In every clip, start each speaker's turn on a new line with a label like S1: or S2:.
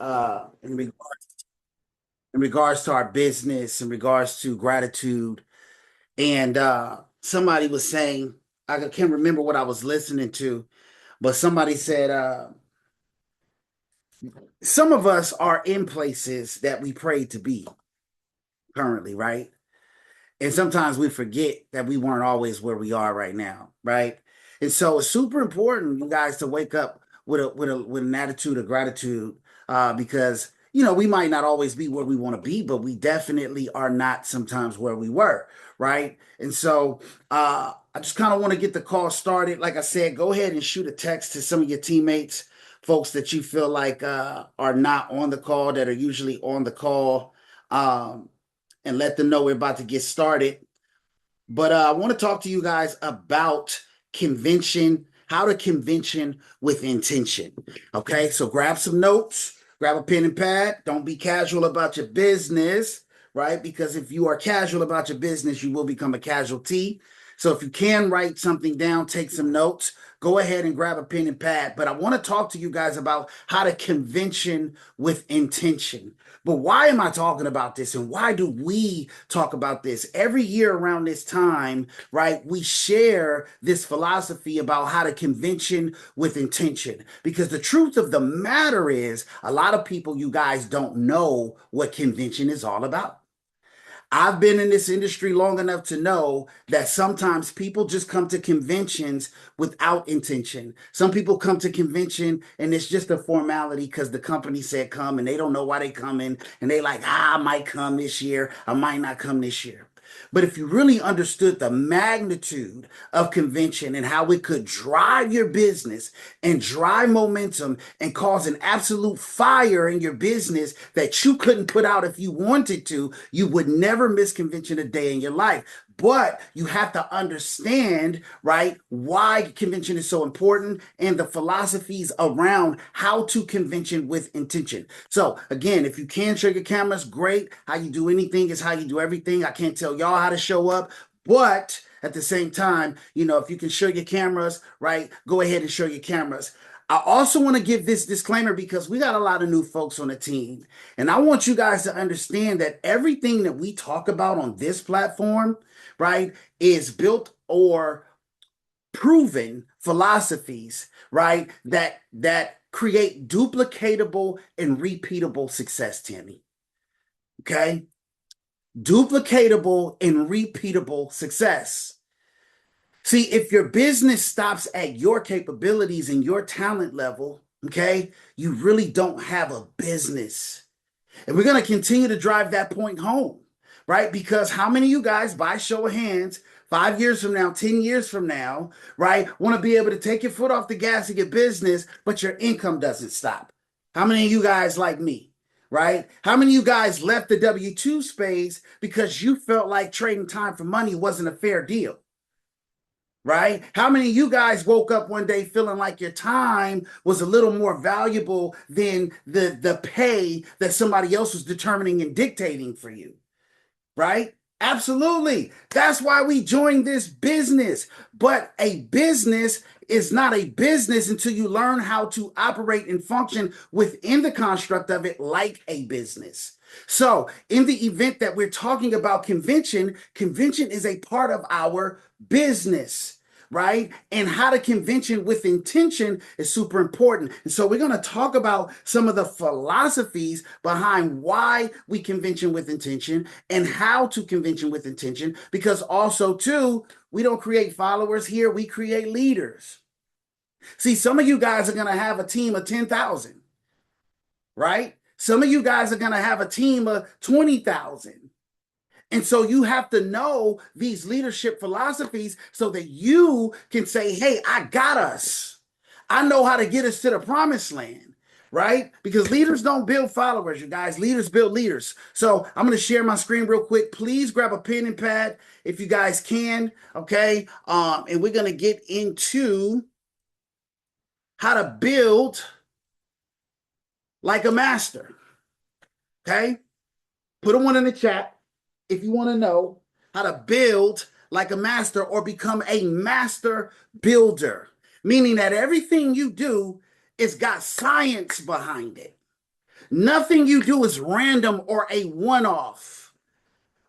S1: in regards to our business, in regards to gratitude. And somebody was saying, I can't remember what I was listening to, but somebody said, some of us are in places that we prayed to be currently, right? And sometimes we forget that we weren't always where we are right now, right? And so it's super important, you guys, to wake up with an attitude of gratitude, because we might not always be where we want to be, but we definitely are not sometimes where we were, right? And so I just kind of want to get the call started. Like I said, go ahead and shoot a text to some of your teammates, folks that you feel like are not on the call, that are usually on the call. Um, and let them know we're about to get started. But I want to talk to you guys about convention, how to convention with intention. Okay, so grab some notes, grab a pen and pad. Don't be casual about your business, right? Because if you are casual about your business, you will become a casualty. So if you can write something down, take some notes, go ahead and grab a pen and pad. But I want to talk to you guys about how to convention with intention. But why am I talking about this, and why do we talk about this? Every year around this time, right, we share this philosophy about how to convention with intention. Because the truth of the matter is, a lot of people, you guys, don't know what convention is all about. I've been in this industry long enough to know that sometimes people just come to conventions without intention. Some people come to convention and it's just a formality because the company said come, and they don't know why they come in, and they like, I might come this year, I might not come this year. But if you really understood the magnitude of convention and how it could drive your business and drive momentum and cause an absolute fire in your business that you couldn't put out if you wanted to, you would never miss convention a day in your life. But you have to understand, right, why convention is so important and the philosophies around how to convention with intention. So again, if you can share your cameras, great. How you do anything is how you do everything. I can't tell y'all how to show up, but at the same time, if you can show your cameras, right, go ahead and show your cameras. I also want to give this disclaimer because we got a lot of new folks on the team. And I want you guys to understand that everything that we talk about on this platform, right, is built or proven philosophies, right, that create duplicatable and repeatable success, Tammy. Okay? Duplicatable and repeatable success. See, if your business stops at your capabilities and your talent level, okay, you really don't have a business. And we're going to continue to drive that point home, right? Because how many of you guys, by show of hands, 5 years from now, 10 years from now, right, want to be able to take your foot off the gas of your business, but your income doesn't stop? How many of you guys like me? Right? How many of you guys left the W-2 space because you felt like trading time for money wasn't a fair deal? Right? How many of you guys woke up one day feeling like your time was a little more valuable than the pay that somebody else was determining and dictating for you? Right? Absolutely. That's why we joined this business. But a business is not a business until you learn how to operate and function within the construct of it like a business. So, in the event that we're talking about convention, convention is a part of our business, right? And how to convention with intention is super important. And so we're going to talk about some of the philosophies behind why we convention with intention and how to convention with intention, because also too, we don't create followers here, we create leaders. See, some of you guys are going to have a team of 10,000, right? Some of you guys are going to have a team of 20,000. And so you have to know these leadership philosophies so that you can say, hey, I got us. I know how to get us to the promised land, right? Because leaders don't build followers, you guys. Leaders build leaders. So I'm going to share my screen real quick. Please grab a pen and pad if you guys can, okay? And we're going to get into how to build like a master, okay? Put a one in the chat if you want to know how to build like a master or become a master builder, meaning that everything you do is got science behind it. Nothing you do is random or a one-off.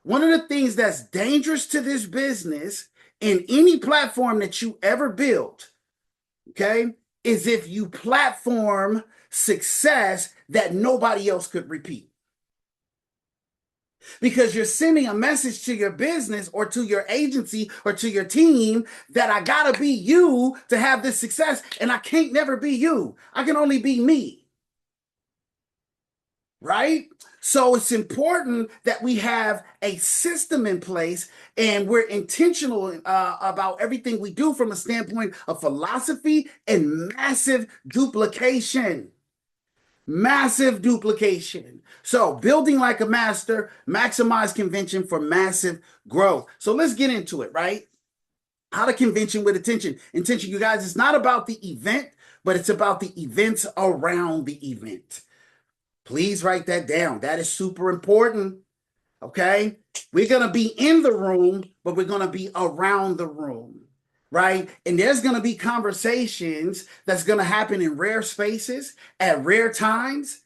S1: One of the things that's dangerous to this business in any platform that you ever build, okay, is if you platform success that nobody else could repeat. Because you're sending a message to your business or to your agency or to your team that I gotta be you to have this success, and I can't never be you. I can only be me. Right? So it's important that we have a system in place and we're intentional about everything we do from a standpoint of philosophy and massive duplication. Massive duplication. So building like a master, maximize convention for massive growth. So let's get into it, right? How to convention with attention. Intention, you guys, it's not about the event, but it's about the events around the event. Please write that down. That is super important. Okay. We're going to be in the room, but we're going to be around the room. Right. And there's going to be conversations that's going to happen in rare spaces at rare times,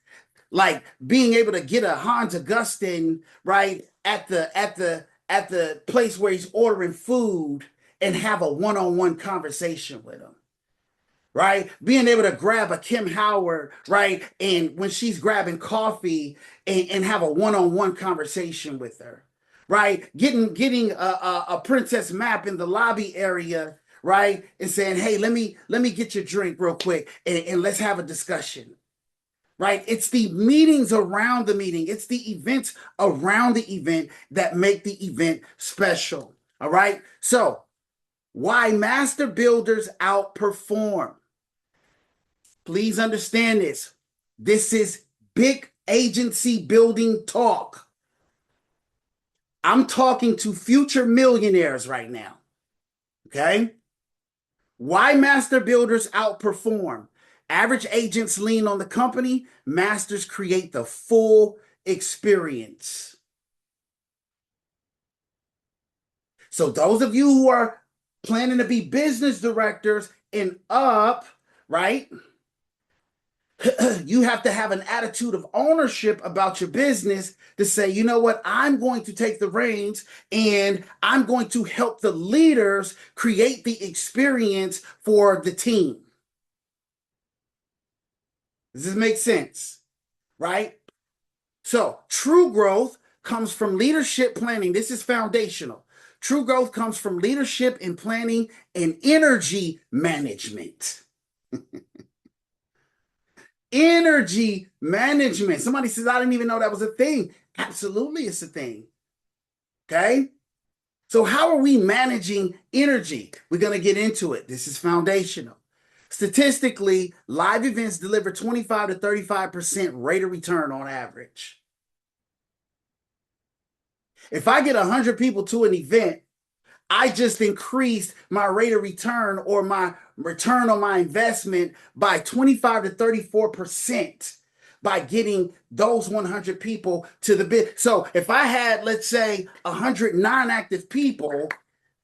S1: like being able to get a Hans Augustine, right, at the place where he's ordering food and have a one-on-one conversation with him. Right? Being able to grab a Kim Howard, right? And when she's grabbing coffee and have a one-on-one conversation with her, right? Getting a princess map in the lobby area, right? And saying, hey, let me get your drink real quick and let's have a discussion. Right? It's the meetings around the meeting. It's the events around the event that make the event special. All right. So why master builders outperform? Please understand this. This is big agency building talk. I'm talking to future millionaires right now. Okay? Why master builders outperform? Average agents lean on the company, masters create the full experience. So those of you who are planning to be business directors and up, right? You have to have an attitude of ownership about your business to say, you know what, I'm going to take the reins and I'm going to help the leaders create the experience for the team. Does this make sense? Right? So true growth comes from leadership planning. This is foundational. True growth comes from leadership and planning and energy management. Energy management. Somebody says, I didn't even know that was a thing. Absolutely, it's a thing. Okay? So, how are we managing energy? We're going to get into it. This is foundational. Statistically, live events deliver 25 to 35% rate of return on average. If I get 100 people to an event, I just increased my rate of return or my return on my investment by 25 to 34% by getting those 100 people to the bid. So if I had, let's say, 100 non-active people,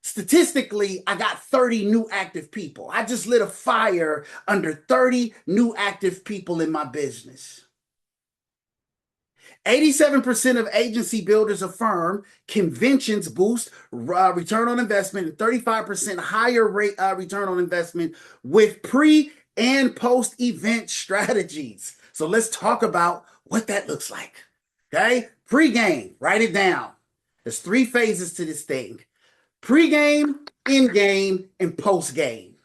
S1: statistically, I got 30 new active people. I just lit a fire under 30 new active people in my business. 87% of agency builders affirm conventions boost return on investment and 35% higher rate return on investment with pre and post event strategies. So let's talk about what that looks like. Okay, pre-game, write it down. There's 3 phases to this thing: pre-game, in-game, and post-game.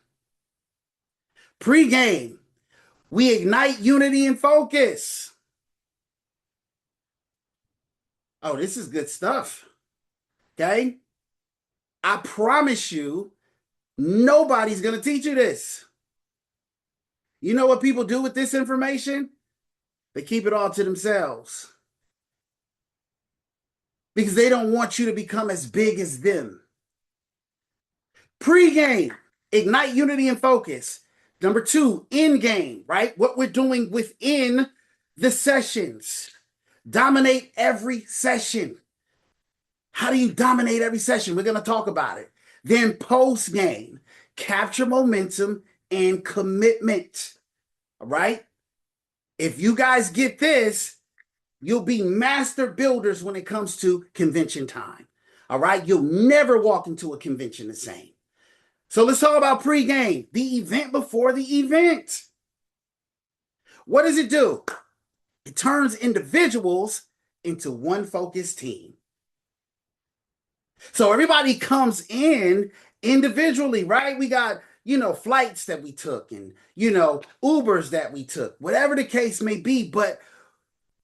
S1: Pre-game, we ignite unity and focus. Oh, this is good stuff. Okay? I promise you, nobody's going to teach you this. You know what people do with this information? They keep it all to themselves. Because they don't want you to become as big as them. Pre-game, ignite unity and focus. Number 2, in-game, right? What we're doing within the sessions. Dominate every session. How do you dominate every session? We're going to talk about it. Then post-game, capture momentum and commitment. All right? If you guys get this, you'll be master builders when it comes to convention time. All right. You'll never walk into a convention the same. So let's talk about pregame, the event before the event. What does it do? It turns individuals into one focused team. So everybody comes in individually, right? We got, flights that we took and, Ubers that we took, whatever the case may be. But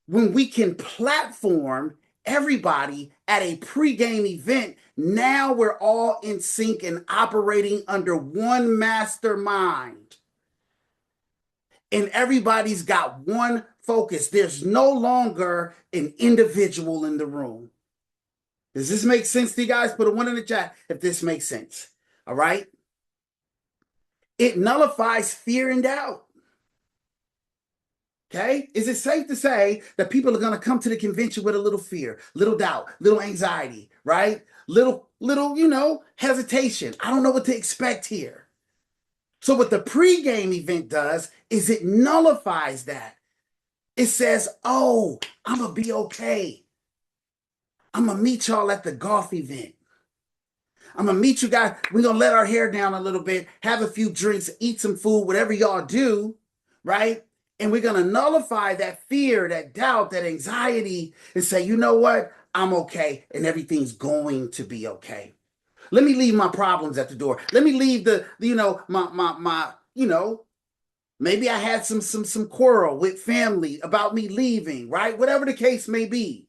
S1: when we can platform everybody at a pregame event, now we're all in sync and operating under one mastermind. And everybody's got one focus. There's no longer an individual in the room. Does this make sense to you guys? Put a 1 in the chat if this makes sense. All right? It nullifies fear and doubt. Okay? Is it safe to say that people are going to come to the convention with a little fear, little doubt, little anxiety, right? Little, hesitation. I don't know what to expect here. So what the pregame event does is it nullifies that. It says, oh, I'm going to be okay. I'm going to meet y'all at the golf event. I'm going to meet you guys. We're going to let our hair down a little bit, have a few drinks, eat some food, whatever y'all do, right? And we're going to nullify that fear, that doubt, that anxiety, and say, you know what? I'm okay, and everything's going to be okay. Let me leave my problems at the door. Let me leave maybe I had some quarrel with family about me leaving, right? Whatever the case may be.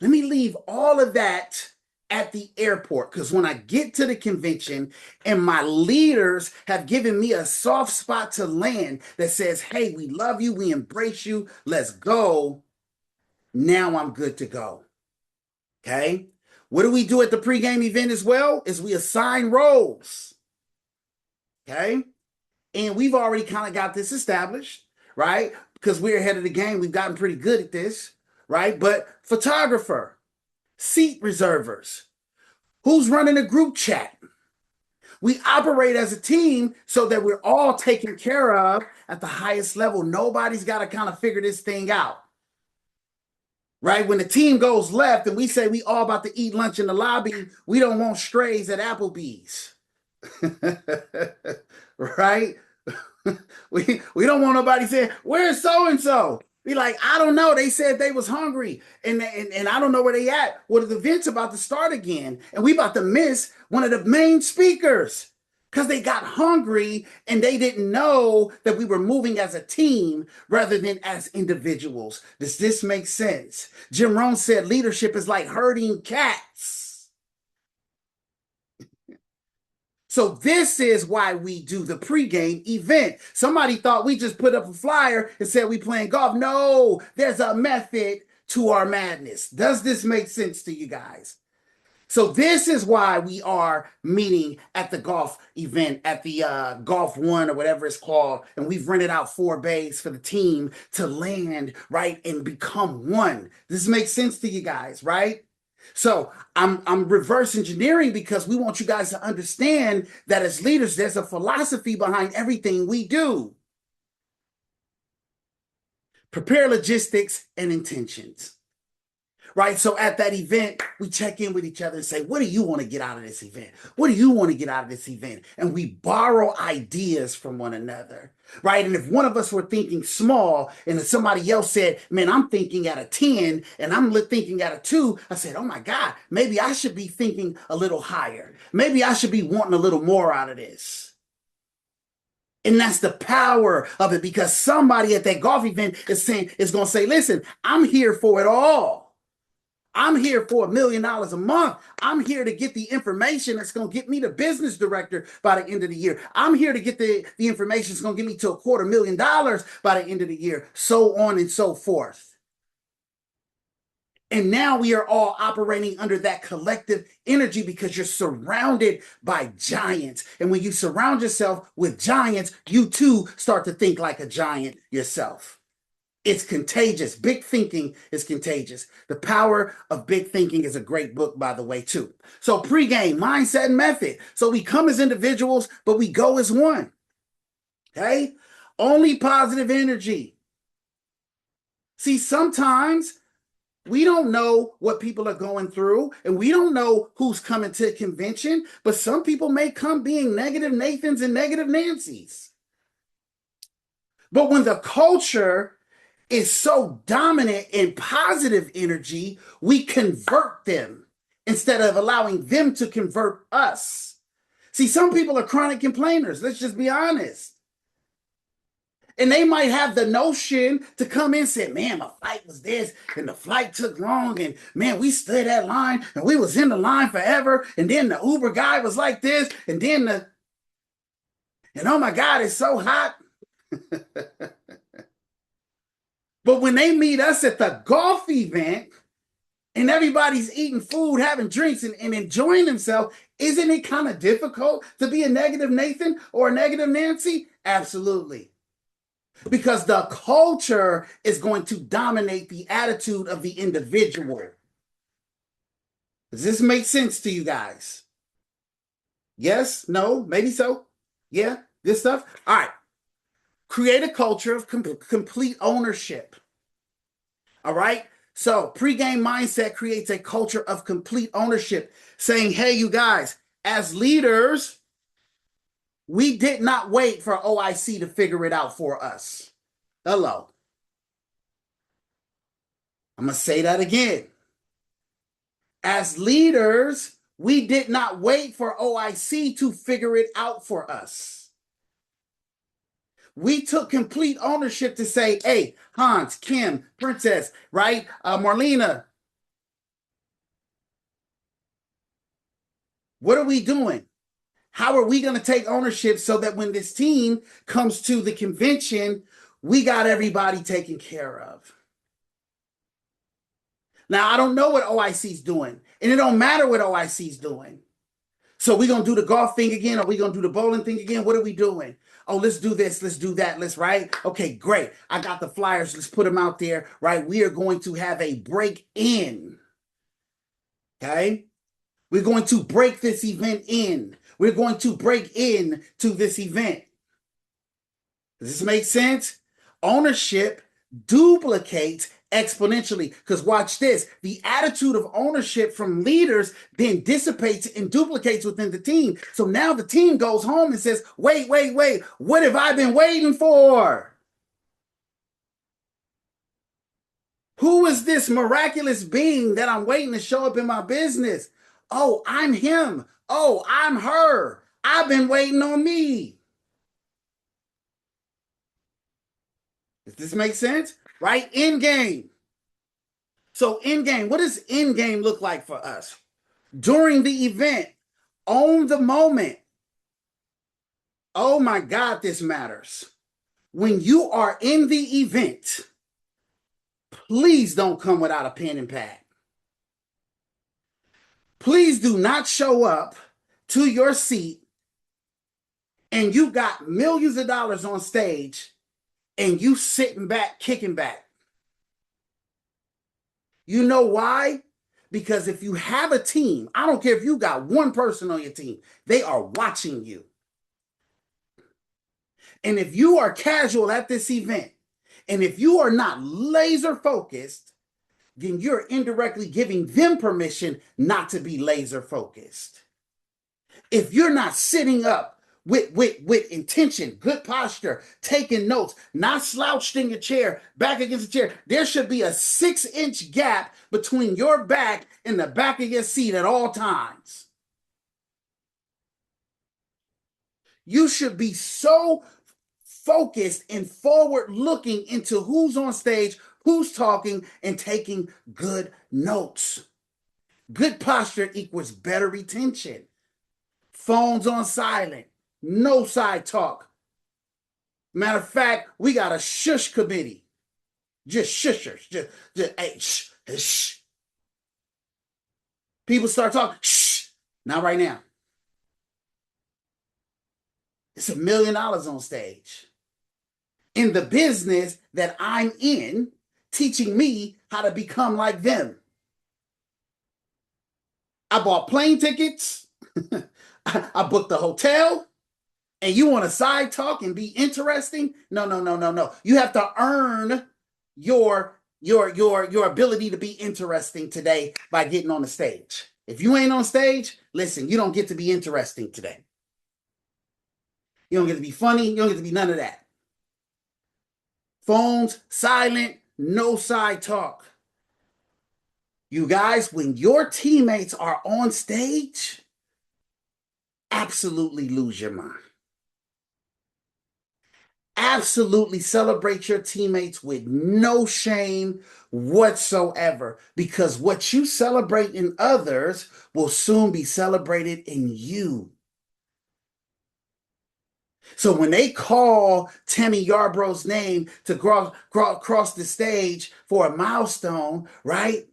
S1: Let me leave all of that at the airport, because when I get to the convention and my leaders have given me a soft spot to land that says, hey, we love you, we embrace you, let's go. Now I'm good to go. Okay? What do we do at the pregame event as well? Is we assign roles. Okay? And we've already kind of got this established, right? Because we're ahead of the game. We've gotten pretty good at this, right? But photographer, seat reservers, who's running a group chat? We operate as a team so that we're all taken care of at the highest level. Nobody's got to kind of figure this thing out. Right? When the team goes left and we say we all about to eat lunch in the lobby, we don't want strays at Applebee's. Right? we don't want nobody saying, where's so-and-so? Be like, I don't know. They said they was hungry and I don't know where they at. Well, the event's about to start again and we about to miss one of the main speakers because they got hungry and they didn't know that we were moving as a team rather than as individuals. Does this make sense? Jim Rohn said leadership is like herding cats. So this is why we do the pregame event. Somebody thought we just put up a flyer and said we playing golf. No, there's a method to our madness. Does this make sense to you guys? So this is why we are meeting at the golf event, at the Golf One or whatever it's called. And we've rented out 4 bays for the team to land, right, and become one. This makes sense to you guys, right? So I'm reverse engineering because we want you guys to understand that as leaders, there's a philosophy behind everything we do. Prepare logistics and intentions. Right? So at that event, we check in with each other and say, what do you want to get out of this event? What do you want to get out of this event? And we borrow ideas from one another, right? And if one of us were thinking small and if somebody else said, man, I'm thinking at a 10 and I'm thinking at a 2, I said, oh my God, maybe I should be thinking a little higher. Maybe I should be wanting a little more out of this. And that's the power of it, because somebody at that golf event is going to say, listen, I'm here for it all. I'm here for $1 million a month. I'm here to get the information that's going to get me to business director by the end of the year. I'm here to get the information that's going to get me to $250,000 by the end of the year, so on and so forth. And now we are all operating under that collective energy because you're surrounded by giants. And when you surround yourself with giants, you too start to think like a giant yourself. It's contagious. Big thinking is contagious. The Power of Big Thinking is a great book, by the way, too. So pregame, mindset, and method. So we come as individuals, but we go as one. Okay? Only positive energy. See, sometimes we don't know what people are going through, and we don't know who's coming to a convention, but some people may come being negative Nathans and negative Nancys. But when the culture is so dominant in positive energy, we convert them instead of allowing them to convert us. See, some people are chronic complainers. Let's just be honest. And they might have the notion to come in and say, man, my flight was this, and the flight took long, and man, we stood that line, and we was in the line forever, and then the Uber guy was like this, and oh my God, it's so hot. But when they meet us at the golf event, and everybody's eating food, having drinks, and enjoying themselves, isn't it kind of difficult to be a negative Nathan or a negative Nancy? Absolutely. Because the culture is going to dominate the attitude of the individual. Does this make sense to you guys? Yes? No? Maybe so? Yeah? Good stuff? All right. Create a culture of complete ownership. All right? So, pregame mindset creates a culture of complete ownership, saying, hey, you guys, as leaders, we did not wait for OIC to figure it out for us. Hello. I'm going to say that again. As leaders, we did not wait for OIC to figure it out for us. We took complete ownership to say, hey, Hans, Kim, Princess, right? Marlena, what are we doing? How are we going to take ownership so that when this team comes to the convention, we got everybody taken care of? Now, I don't know what OIC's doing, and it don't matter what OIC's doing. So we're going to do the golf thing again, or we're going to do the bowling thing again. What are we doing? Oh, let's do this. Let's do that. Let's, right? Okay, great. I got the flyers. Let's put them out there, right? We are going to have a break in. Okay? We're going to break this event in. We're going to break in to this event. Does this make sense? Ownership duplicates exponentially. Because watch this, the attitude of ownership from leaders then dissipates and duplicates within the team. So now the team goes home and says, wait, what have I been waiting for? Who is this miraculous being that I'm waiting to show up in my business? Oh, I'm him. Oh, I'm her. I've been waiting on me. Does this make sense? Right? End game. So end game, what does end game look like for us? During the event, own the moment. Oh my God, this matters. When you are in the event, please don't come without a pen and pad. Please do not show up to your seat and you got millions of dollars on stage and you sitting back, kicking back. You know why? Because if you have a team, I don't care if you got one person on your team, they are watching you. And if you are casual at this event, and if you are not laser focused, then you're indirectly giving them permission not to be laser focused. If you're not sitting up with intention, good posture, taking notes, not slouched in your chair, back against the chair, there should be a 6-inch gap between your back and the back of your seat at all times. You should be so focused and forward looking into who's on stage, who's talking, and taking good notes. Good posture equals better retention. Phones on silent. No side talk. Matter of fact, we got a shush committee. Just shushers. Just hey, shh, shh. People start talking, shh. Not right now. It's $1 million on stage. In the business that I'm in, teaching me how to become like them. I bought plane tickets. I booked the hotel. And you want to side talk and be interesting? No. You have to earn your your ability to be interesting today by getting on the stage. If you ain't on stage, listen, you don't get to be interesting today. You don't get to be funny. You don't get to be none of that. Phones silent, no side talk. You guys, when your teammates are on stage, absolutely lose your mind. Absolutely celebrate your teammates with no shame whatsoever, because what you celebrate in others will soon be celebrated in you. So when they call Tammy Yarbrough's name to cross the stage for a milestone, right?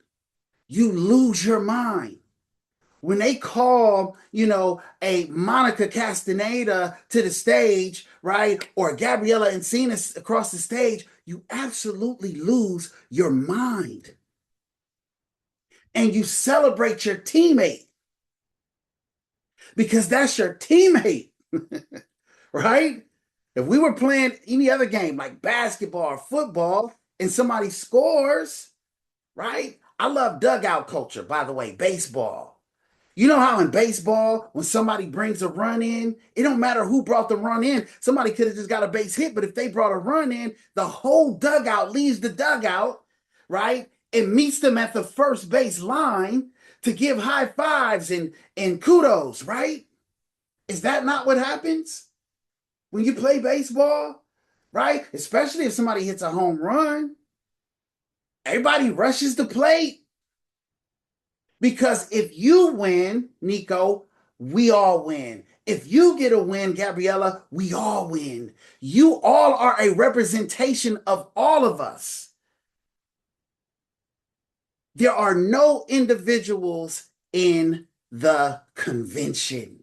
S1: You lose your mind. When they call, a Monica Castaneda to the stage, right? Or Gabriella Encinas across the stage, you absolutely lose your mind. And you celebrate your teammate because that's your teammate, right? If we were playing any other game like basketball or football and somebody scores, right? I love dugout culture, by the way, baseball. You know how in baseball, when somebody brings a run in, it don't matter who brought the run in. Somebody could have just got a base hit, but if they brought a run in, the whole dugout leaves the dugout, right? And meets them at the first base line to give high fives and kudos, right? Is that not what happens when you play baseball, right? Especially if somebody hits a home run. Everybody rushes the plate. Because if you win, Nico, we all win. If you get a win, Gabriella, we all win. You all are a representation of all of us. There are no individuals in the convention.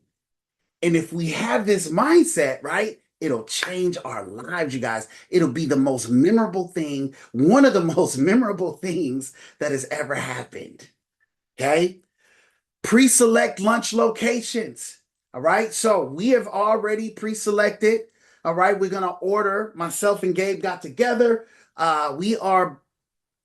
S1: And if we have this mindset, right, it'll change our lives, you guys. It'll be the most memorable thing, one of the most memorable things that has ever happened. Okay? Pre-select lunch locations. All right. So we have already pre-selected. All right. We're going to order. Myself and Gabe got together. We are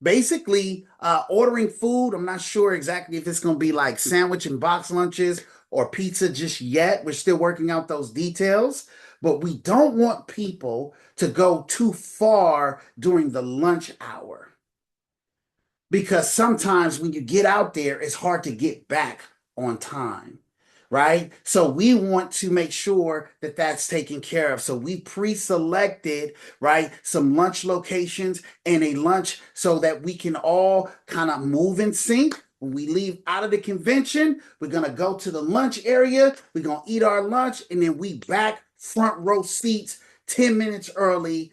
S1: basically ordering food. I'm not sure exactly if it's going to be like sandwich and box lunches or pizza just yet. We're still working out those details. But we don't want people to go too far during the lunch hour, because sometimes when you get out there, it's hard to get back on time, right? So we want to make sure that that's taken care of. So we pre-selected, right, some lunch locations and a lunch so that we can all kind of move in sync. When we leave out of the convention, we're going to go to the lunch area. We're going to eat our lunch, and then we back front row seats 10 minutes early,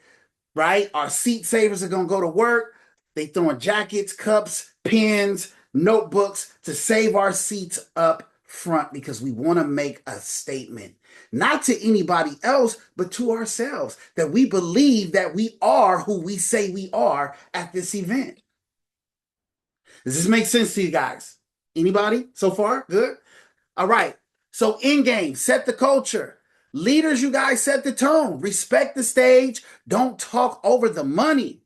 S1: right? Our seat savers are going to go to work. They throwing jackets, cups, pens, notebooks to save our seats up front, because we want to make a statement, not to anybody else, but to ourselves, that we believe that we are who we say we are at this event. Does this make sense to you guys? Anybody so far? Good? All right. So in game, set the culture. Leaders, you guys set the tone. Respect the stage. Don't talk over the money.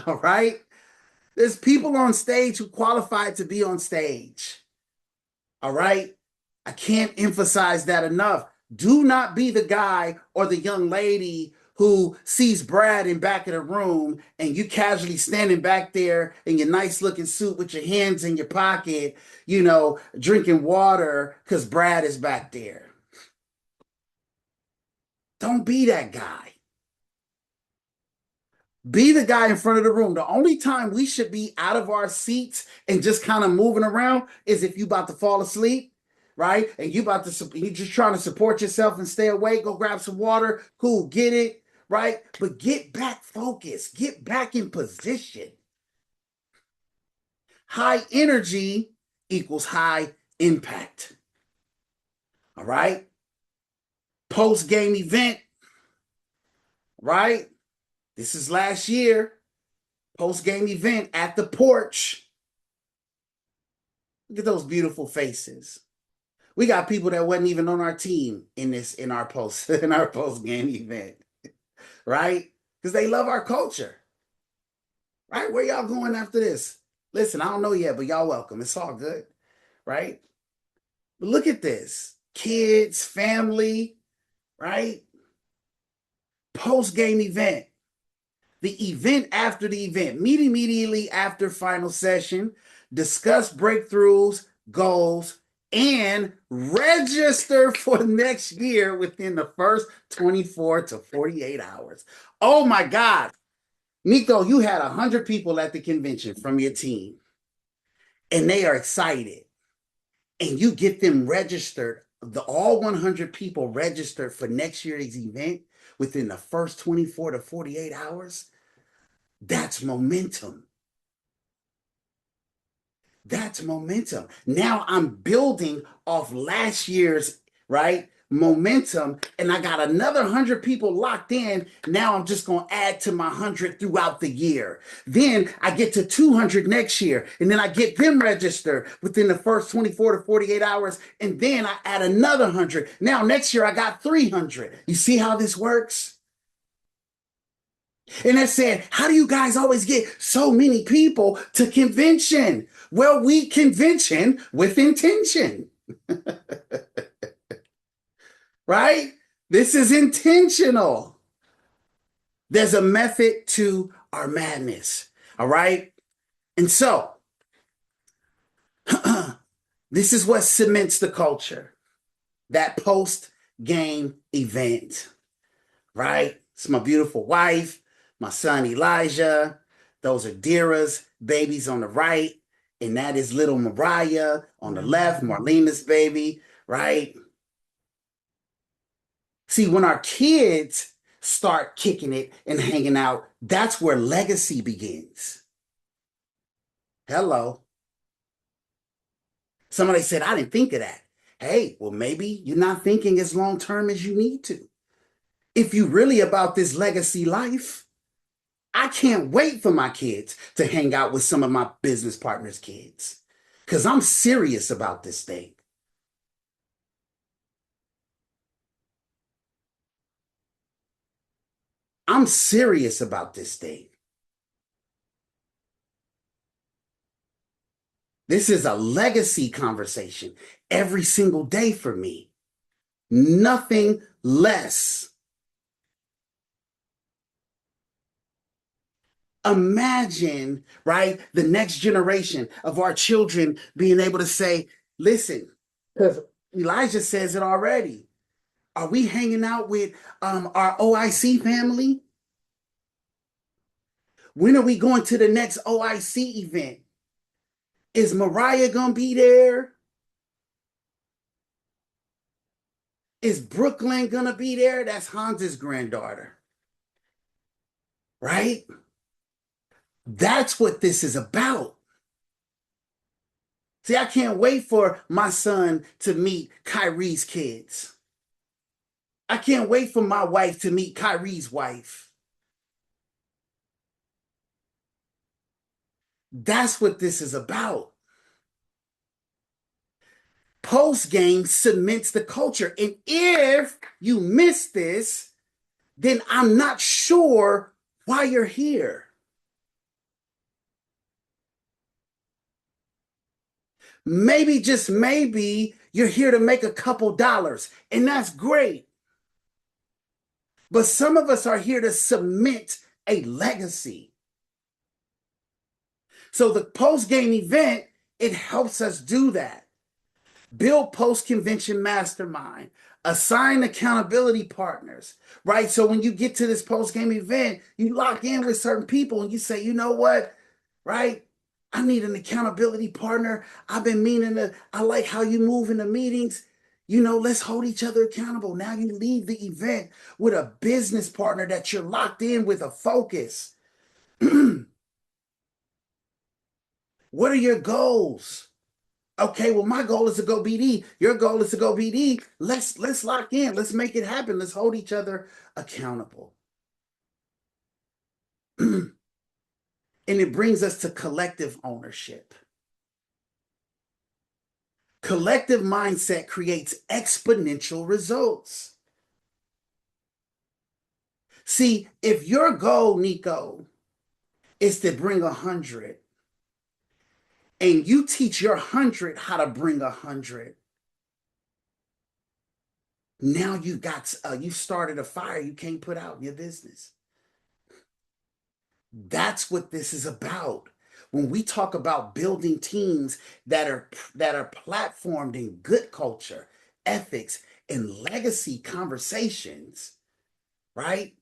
S1: All right. There's people on stage who qualified to be on stage. All right. I can't emphasize that enough. Do not be the guy or the young lady who sees Brad in back of the room and you casually standing back there in your nice looking suit with your hands in your pocket, drinking water because Brad is back there. Don't be that guy. Be the guy in front of the room. The only time we should be out of our seats and just kind of moving around is if you about to fall asleep, right? And you just trying to support yourself and stay awake. Go grab some water. Cool, get it, right? But get back focused. Get back in position. High energy equals high impact. All right? Post-game event, right? This is last year. Post-game event at the porch. Look at those beautiful faces. We got people that wasn't even on our team in our post-game event, right? Because they love our culture. right? Where y'all going after this? Listen, I don't know yet, but y'all welcome. It's all good, right? But look at this. Kids, family, right? Post-game event. The event after the event. Meet immediately after final session. Discuss breakthroughs, goals, and register for next year within the first 24 to 48 hours. Oh my God. Nico, you had 100 people at the convention from your team, and they are excited. And you get them registered, all 100 people registered for next year's event within the first 24 to 48 hours. That's momentum. That's momentum. Now I'm building off last year's, right, momentum, and I got another 100 people locked in. Now I'm just going to add to my 100 throughout the year. Then I get to 200 next year, and then I get them registered within the first 24 to 48 hours, and then I add another 100. Now next year I got 300. You see how this works? And I said, how do you guys always get so many people to convention? Well, we convention with intention, right? This is intentional. There's a method to our madness, all right? And so, this is what cements the culture, that post-game event, right? It's my beautiful wife, my son Elijah. Those are Dira's babies on the right. And that is little Mariah on the left, Marlena's baby, right? See, when our kids start kicking it and hanging out, that's where legacy begins. Hello. Somebody said, I didn't think of that. Hey, well, maybe you're not thinking as long term as you need to. If you really about this legacy life, I can't wait for my kids to hang out with some of my business partners' kids because I'm serious about this thing. I'm serious about this thing. This is a legacy conversation every single day for me. Nothing less. Imagine, right, the next generation of our children being able to say, listen, because Elijah says it already. Are we hanging out with our OIC family? When are we going to the next OIC event? Is Mariah going to be there? Is Brooklyn going to be there? That's Hans's granddaughter, right? That's what this is about. See, I can't wait for my son to meet Kyrie's kids. I can't wait for my wife to meet Kyrie's wife. That's what this is about. Post game cements the culture. And if you miss this, then I'm not sure why you're here. Maybe, just maybe, you're here to make a couple dollars, and that's great. But some of us are here to cement a legacy. So the post-game event, it helps us do that. Build post-convention mastermind. Assign accountability partners, right? So when you get to this post-game event, you lock in with certain people and you say, you know what, right? I need an accountability partner. I've been meaning to, I like how you move in the meetings. You know, let's hold each other accountable. Now you leave the event with a business partner that you're locked in with a focus. What are your goals? Okay, well, my goal is to go BD. Your goal is to go BD. Let's lock in. Let's make it happen. Let's hold each other accountable. And it brings us to collective ownership. Collective mindset creates exponential results. See, if your goal, Nico, is to bring 100. And you teach your 100 how to bring 100. Now you started a fire you can't put out in your business. That's what this is about. When we talk about building teams that are platformed in good culture, ethics, and legacy conversations, right?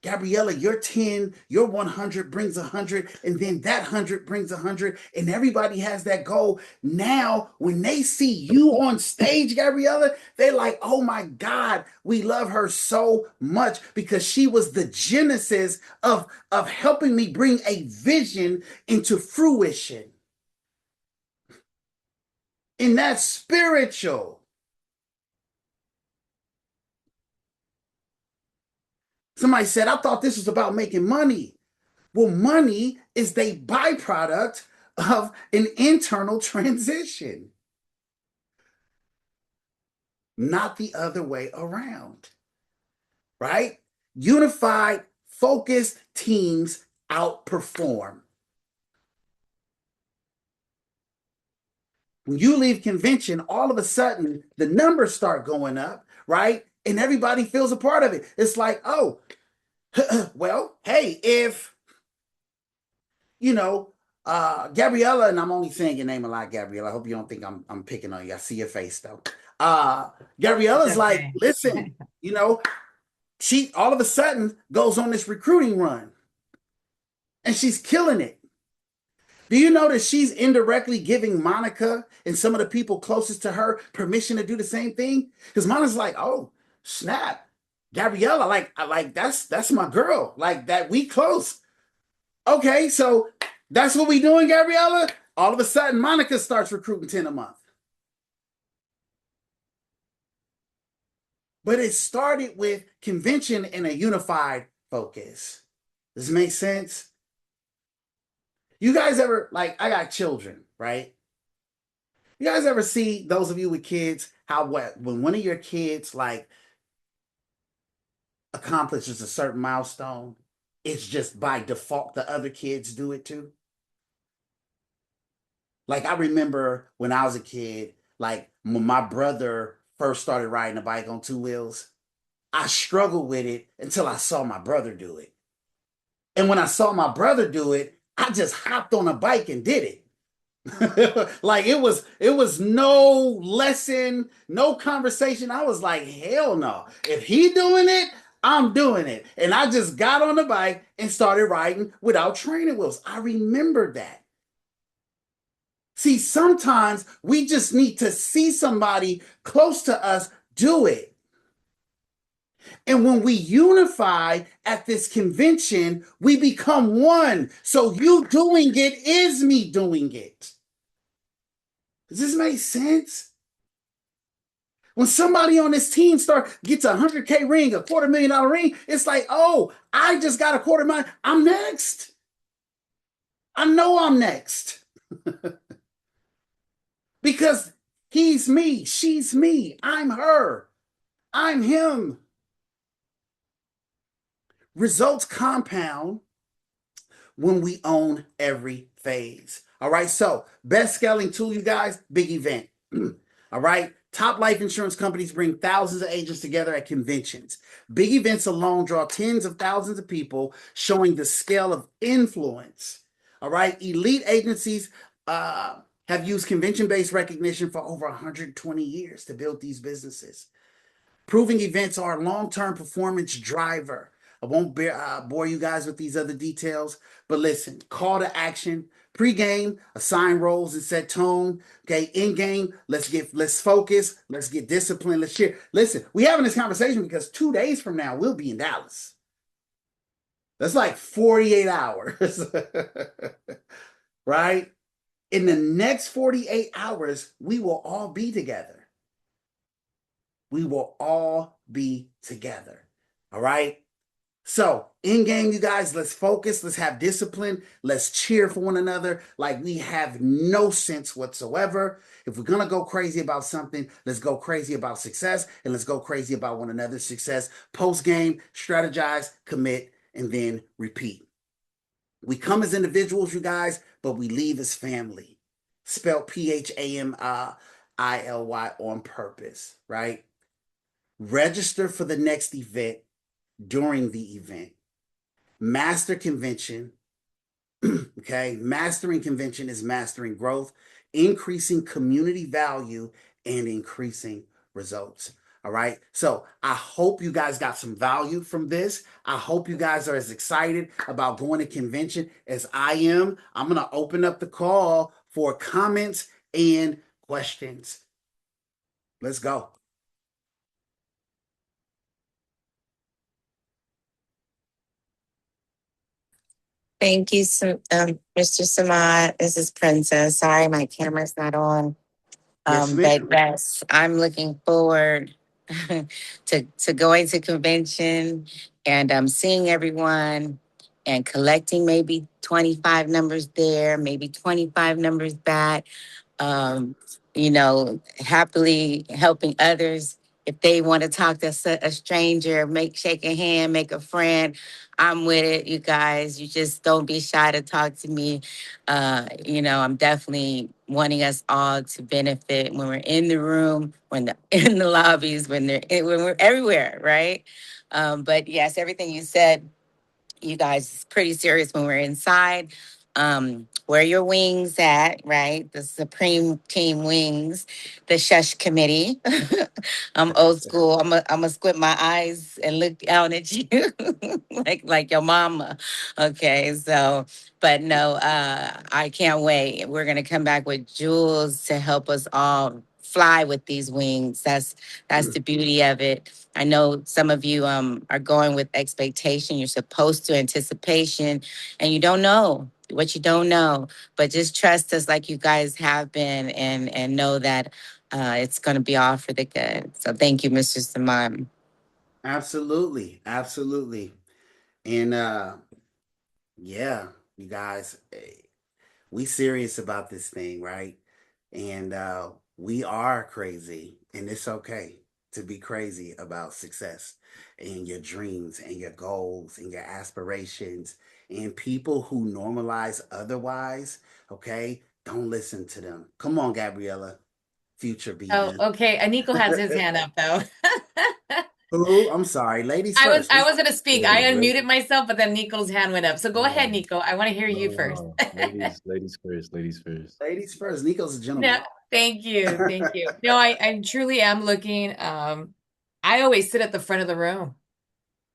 S1: Gabriella, your 10, your 100 brings 100, and then that 100 brings 100, and everybody has that goal. Now, when they see you on stage, Gabriella, they're like, oh my God, we love her so much because she was the genesis of helping me bring a vision into fruition. And that's spiritual. Somebody said, I thought this was about making money. Well, money is the byproduct of an internal transition, not the other way around, right? Unified, focused teams outperform. When you leave convention, all of a sudden the numbers start going up, right? And everybody feels a part of it. It's like, oh, well, hey, if Gabriella, and I'm only saying your name a lot, Gabriella. I hope you don't think I'm picking on you. I see your face though. Gabiella's
S2: Okay.
S1: like, listen, she all of a sudden goes on this recruiting run and she's killing it. Do you know that she's indirectly giving Monica and some of the people closest to her permission to do the same thing? Because Monica's like, oh, snap. Gabriella, like that's my girl. Like that, we close. Okay, so that's what we doing, Gabriella. All of a sudden, Monica starts recruiting 10 a month. But it started with convention and a unified focus. Does it make sense? You guys ever, like, I got children, right? You guys ever see, those of you with kids, how when one of your kids, like, accomplishes a certain milestone, it's just by default the other kids do it too? Like, I remember when I was a kid, like, when my brother first started riding a bike on two wheels, I struggled with it until I saw my brother do it. And when I saw my brother do it, I just hopped on a bike and did it. Like it was no lesson, no conversation. I was like, hell no. If he doing it, I'm doing it. And I just got on the bike and started riding without training wheels. I remember that. See, sometimes we just need to see somebody close to us do it. And when we unify at this convention, we become one. So you doing it is me doing it. Does this make sense? When somebody on this team gets a 100K ring, a $250,000 ring, it's like, oh, I just got a $250,000. I'm next. I know I'm next. Because he's me, she's me, I'm her, I'm him. Results compound when we own every phase. All right, so best scaling tool, you guys, big event. All right, top life insurance companies bring thousands of agents together at conventions. Big events alone draw tens of thousands of people, showing the scale of influence. All right, elite agencies have used convention-based recognition for over 120 years to build these businesses. Proving events are a long-term performance driver. I won't bore you guys with these other details, but listen, call to action. Pre-game, assign roles and set tone. Okay, in-game, let's focus, let's get disciplined, let's cheer. Listen, we're having this conversation because 2 days from now, we'll be in Dallas. That's like 48 hours, right? In the next 48 hours, we will all be together. We will all be together. All right? So, in game, you guys, let's focus. Let's have discipline. Let's cheer for one another like we have no sense whatsoever. If we're going to go crazy about something, let's go crazy about success and let's go crazy about one another's success. Post game, strategize, commit, and then repeat. We come as individuals, you guys, but we leave as family. Spelled PHAMILY on purpose, right? Register for the next event during the event. Master convention. Okay. Mastering convention is mastering growth, increasing community value, and increasing results. All right. So I hope you guys got some value from this. I hope you guys are as excited about going to convention as I am. I'm going to open up the call for comments and questions. Let's go.
S2: Thank you, Mr. Samad. This is Princess. Sorry, my camera's not on.
S1: Yes,
S2: But
S1: ma'am.
S2: yes, I'm looking forward to going to convention and seeing everyone and collecting maybe 25 numbers there, maybe 25 numbers back, um, happily helping others. If they want to talk to a stranger, shake a hand, make a friend, I'm with it, you guys. You just don't be shy to talk to me. I'm definitely wanting us all to benefit when we're in the room, when the in the lobbies, when we're everywhere, right? But yes, everything you said, you guys, is pretty serious when we're inside. Where your wings at, right? The Supreme Team wings, the shush committee. I'm old school. I'm a squint my eyes and look down at you like your mama. Okay, so but no, I can't wait. We're gonna come back with jewels to help us all fly with these wings. That's the beauty of it. I know some of you are going with expectation. You're supposed to anticipation, and you don't know what you don't know. But just trust us, like you guys have been, and know that it's going to be all for the good. So thank you, Mr. Simon.
S1: Absolutely. Absolutely. And yeah, you guys, we serious about this thing, right? And we are crazy, and it's okay to be crazy about success and your dreams and your goals and your aspirations. And people who normalize otherwise, okay, don't listen to them. Come on, Gabriella, future
S3: Oh,
S1: BE.
S3: okay. Nico has his hand up though.
S1: Who? I'm sorry, ladies
S3: I was
S1: first.
S3: I was gonna speak. I
S4: Ladies,
S3: unmuted myself, but then Nico's hand went up. So go ahead,
S4: no,
S3: Nico. I want to hear you first.
S4: no, ladies first, ladies first.
S1: Ladies first. Nico's a
S3: No,
S1: gentleman.
S3: thank you. Thank you. No, I truly am looking. I always sit at the front of the room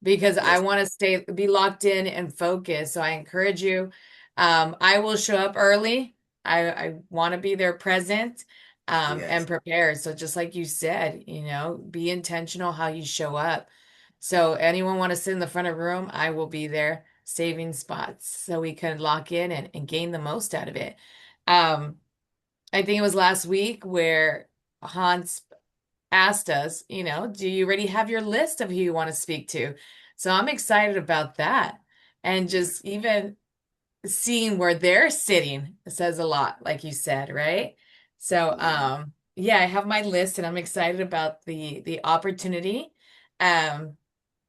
S3: because I
S1: Yes,
S3: want to be locked in and focused. So I encourage you. I will show up early. I want to be there present, and
S1: yes.
S3: prepared. So just like you said, be intentional how you show up. So anyone want to sit in the front of the room, I will be there saving spots so we can lock in and gain the most out of it. Um, I think it was last week where Hans asked us, do you already have your list of who you want to speak to? So I'm excited about that. And just even seeing where they're sitting says a lot, like you said, right? So
S1: Yeah.
S3: yeah, I have my list and I'm excited about the opportunity. Um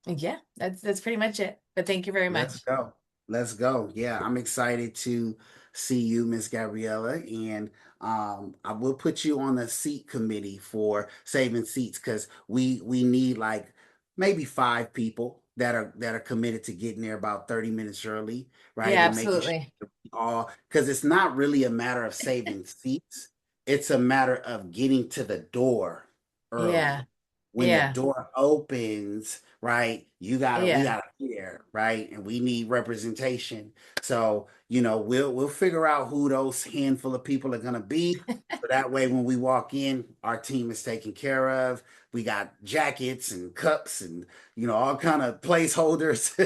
S3: yeah, that's pretty much it. But thank you very
S1: Let's
S3: much.
S1: go. Let's go. Yeah, I'm excited to see you, Miss Gabriella, and I will put you on the seat committee for saving seats because we need like maybe 5 people that are committed to getting there about 30 minutes early, right?
S3: Yeah,
S1: And making sure
S3: absolutely.
S1: that we all because it's not really a matter of saving seats, it's a matter of getting to the door
S3: Yeah.
S1: early. When the
S3: Yeah.
S1: door opens, right? We
S3: Yeah.
S1: gotta be there, right? And we need representation. So, we'll figure out who those handful of people are gonna be. So that way when we walk in, our team is taken care of. We got jackets and cups and all kind of placeholders.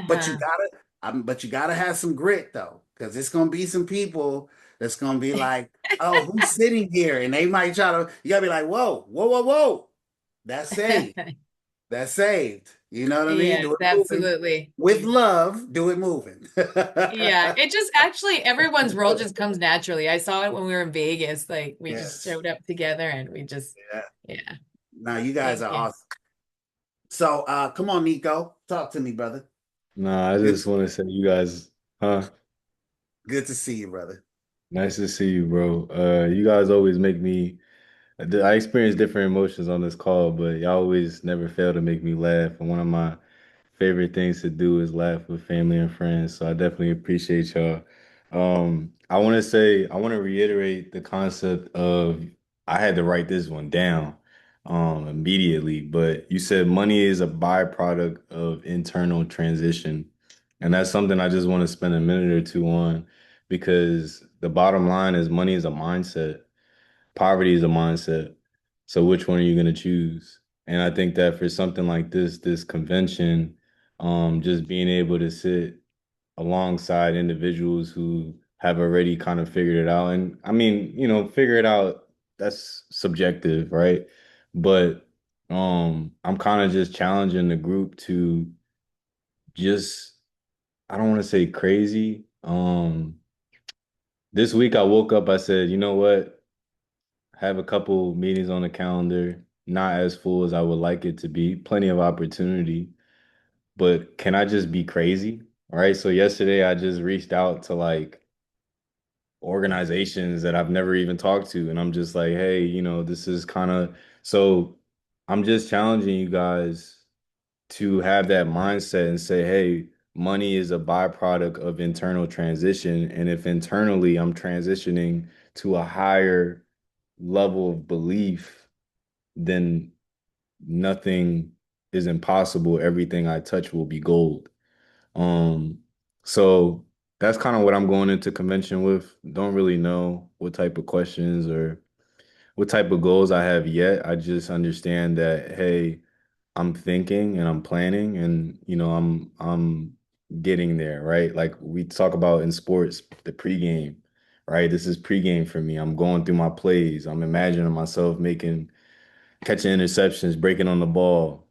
S1: but you
S3: Uh-huh.
S1: gotta but you gotta have some grit though, because it's gonna be some people that's gonna be like, oh, who's sitting here? And they might try to, you gotta be like, whoa, whoa, whoa, whoa. That's saved. That's saved. You know what I mean?
S3: Yes,
S1: Do it moving.
S3: absolutely.
S1: With love, do it moving.
S3: Yeah, it just actually everyone's role just comes naturally. I saw it when we were in Vegas. Like we just
S1: Yes.
S3: showed up together and we just,
S1: Yeah.
S3: yeah.
S1: Now you guys
S3: Thank
S1: are
S3: you.
S1: awesome. So come on, Nico. Talk to me, brother.
S4: Nah, I
S1: Good.
S4: just want to say you guys Huh?
S1: Good to see you, brother.
S4: Nice to see you, bro. You guys always make me. I experience different emotions on this call, but y'all always never fail to make me laugh. And one of my favorite things to do is laugh with family and friends. So I definitely appreciate y'all. I want to reiterate the concept of I had to write this one down immediately, but you said money is a byproduct of internal transition. And that's something I just want to spend a minute or two on because the bottom line is money is a mindset. Poverty is a mindset. So which one are you going to choose? And I think that for something like this convention, just being able to sit alongside individuals who have already kind of figured it out. And I mean, figure it out, that's subjective, right? But I'm kind of just challenging the group to just, I don't want to say crazy. This week I woke up, I said, you know what? Have a couple meetings on the calendar, not as full as I would like it to be. Plenty of opportunity, but can I just be crazy? All right. So yesterday I just reached out to like organizations that I've never even talked to, and I'm just like, hey, this is kind of so I'm just challenging you guys to have that mindset and say, hey, money is a byproduct of internal transition. And if internally I'm transitioning to a higher level of belief, then nothing is impossible. Everything I touch will be gold. Um, so that's kind of what I'm going into convention with. Don't really know what type of questions or what type of goals I have yet. I just understand that, hey, I'm thinking and I'm planning and I'm getting there, right? Like we talk about in sports, the pregame, right? This is pregame for me. I'm going through my plays. I'm imagining myself catching interceptions, breaking on the ball.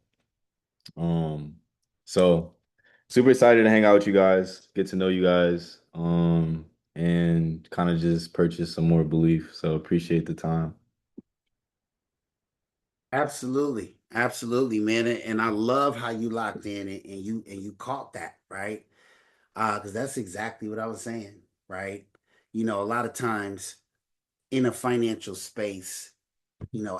S4: Um, so super excited to hang out with you guys, get to know you guys, and kind of just purchase some more belief. So appreciate the time.
S1: Absolutely. Absolutely, man. And I love how you locked in and you caught that, right? Because that's exactly what I was saying, right? A lot of times in a financial space,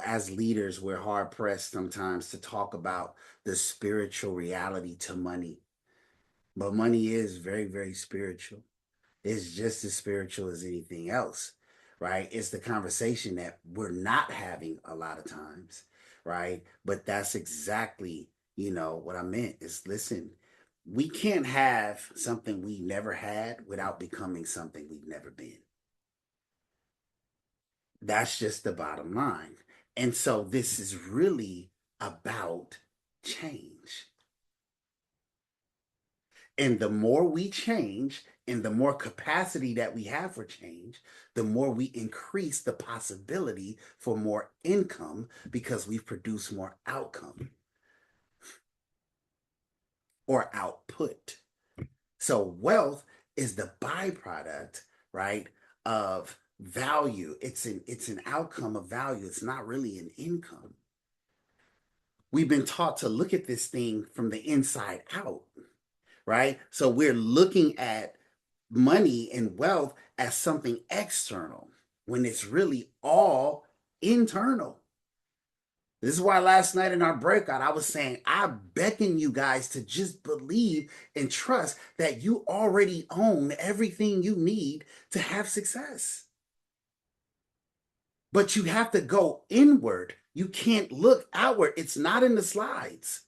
S1: as leaders, we're hard pressed sometimes to talk about the spiritual reality to money. But money is very, very spiritual. It's just as spiritual as anything else, right? It's the conversation that we're not having a lot of times, right? But that's exactly, what I meant is listen, we can't have something we never had without becoming something we've never been. That's just the bottom line. And so this is really about change. And the more we change and the more capacity that we have for change, the more we increase the possibility for more income because we've produced more outcome or output. So wealth is the byproduct, right, of value. It's an outcome of value. It's not really an income. We've been taught to look at this thing from the inside out, right? So we're looking at money and wealth as something external when it's really all internal. This is why last night in our breakout, I was saying, I beckon you guys to just believe and trust that you already own everything you need to have success. But you have to go inward. You can't look outward. It's not in the slides.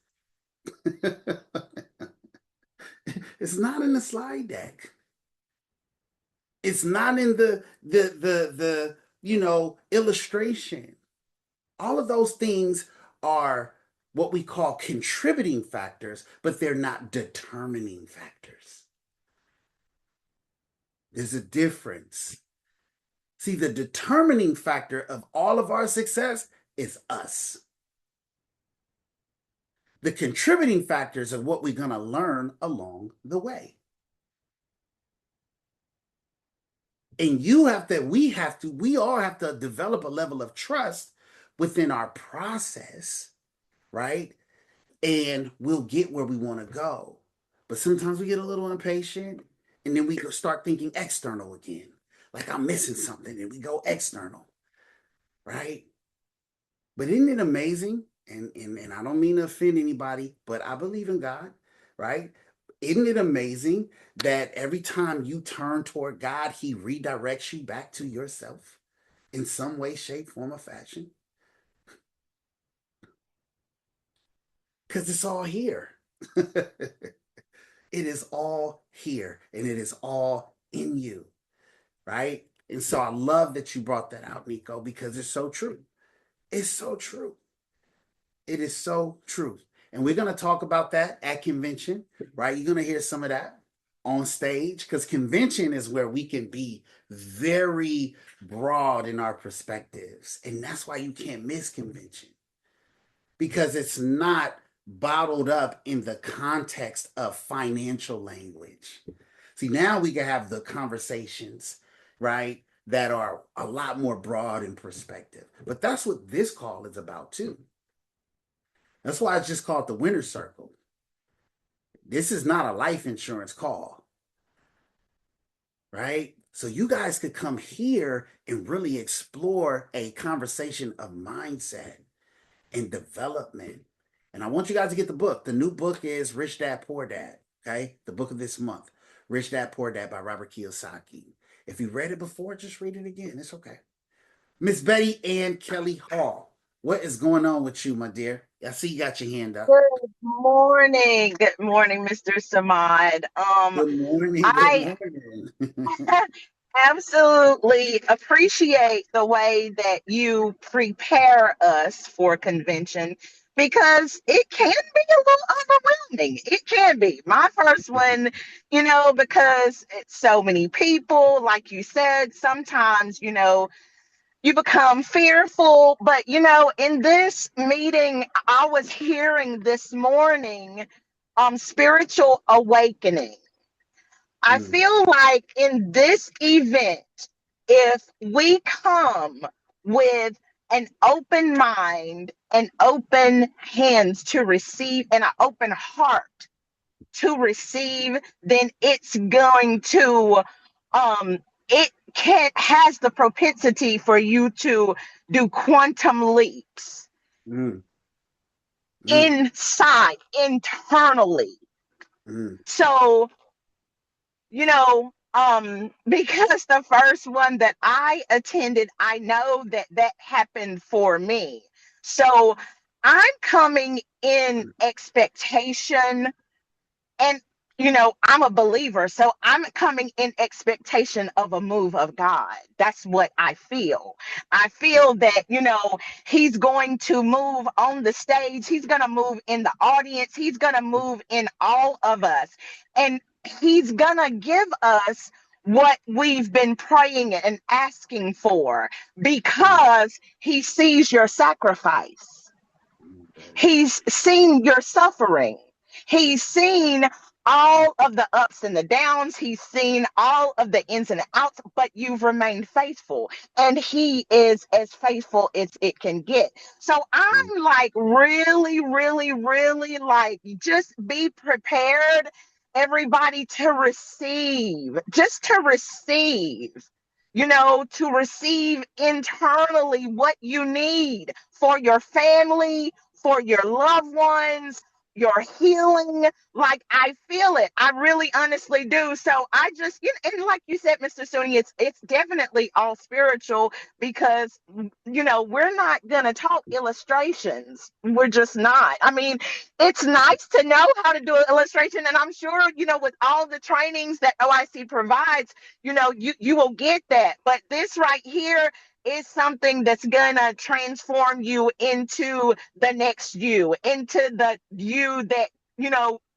S1: It's not in the slide deck. It's not in the illustration. All of those things are what we call contributing factors, but they're not determining factors. There's a difference. See, the determining factor of all of our success is us. The contributing factors are what we're going to learn along the way. And we all have to develop a level of trust within our process, right? And we'll get where we want to go. But sometimes we get a little impatient And then we go start thinking external again. Like I'm missing something, and we go external, right? But isn't it amazing? And I don't mean to offend anybody, but I believe in God, right? Isn't it amazing that every time you turn toward God, He redirects you back to yourself in some way, shape, form, or fashion? Because it's all here. It is all here, and it is all in you, right? And so I love that you brought that out, Nico, because it's so true. It's so true. It is so true. And we're going to talk about that at convention, right? You're going to hear some of that on stage because convention is where we can be very broad in our perspectives. And that's why you can't miss convention because it's not bottled up in the context of financial language. See, now we can have the conversations, right, that are a lot more broad in perspective. But that's what this call is about, too. That's why it's just called the winner's circle. This is not a life insurance call, right? So you guys could come here and really explore a conversation of mindset and development. And I want you guys to get the book. The new book is Rich Dad Poor Dad, okay? The book of this month, Rich Dad Poor Dad by Robert Kiyosaki. If you read it before, just read it again. It's okay. Miss Betty Ann Kelly Hall, what is going on with you, my dear? I see you got your hand up.
S5: Good morning. Good morning, Mr. Samad.
S1: Good morning. Good
S5: I
S1: morning.
S5: absolutely appreciate the way that you prepare us for convention because it can be a little overwhelming. It can be. My first one, because it's so many people, like you said, sometimes, you become fearful. But, in this meeting, I was hearing this morning spiritual awakening. I
S1: Mm,
S5: feel like in this event, if we come with an open mind and open hands to receive and an open heart to receive, then it's going to it can has the propensity for you to do quantum leaps
S1: mm, mm,
S5: inside internally.
S1: mm,
S5: So because the first one that I attended, I know that that happened for me. So I'm coming in
S1: mm,
S5: expectation. And I'm a believer, so I'm coming in expectation of a move of God. That's what I feel. I feel that he's going to move on the stage, he's going to move in the audience, he's going to move in all of us, and he's going to give us what we've been praying and asking for
S1: mm,
S5: because he sees your sacrifice.
S1: mm, Betty.
S5: He's seen your suffering. He's seen all of the ups and the downs. He's seen all of the ins and outs, but you've remained faithful. And he is as faithful as it can get. So
S1: Mm,
S5: I'm like, really, really, really like, just be prepared, everybody, to receive, just to receive internally what you need for your family, for your loved ones, your healing. Like, I feel it. I really honestly do. So I just, and like you said, Mr. Suni, it's definitely all spiritual because, we're not going to talk illustrations. We're just not. I mean, it's nice to know how to do an illustration. And I'm sure, with all the trainings that OIC provides, you will get that. But this right here is something that's gonna transform you into the next you, into the you that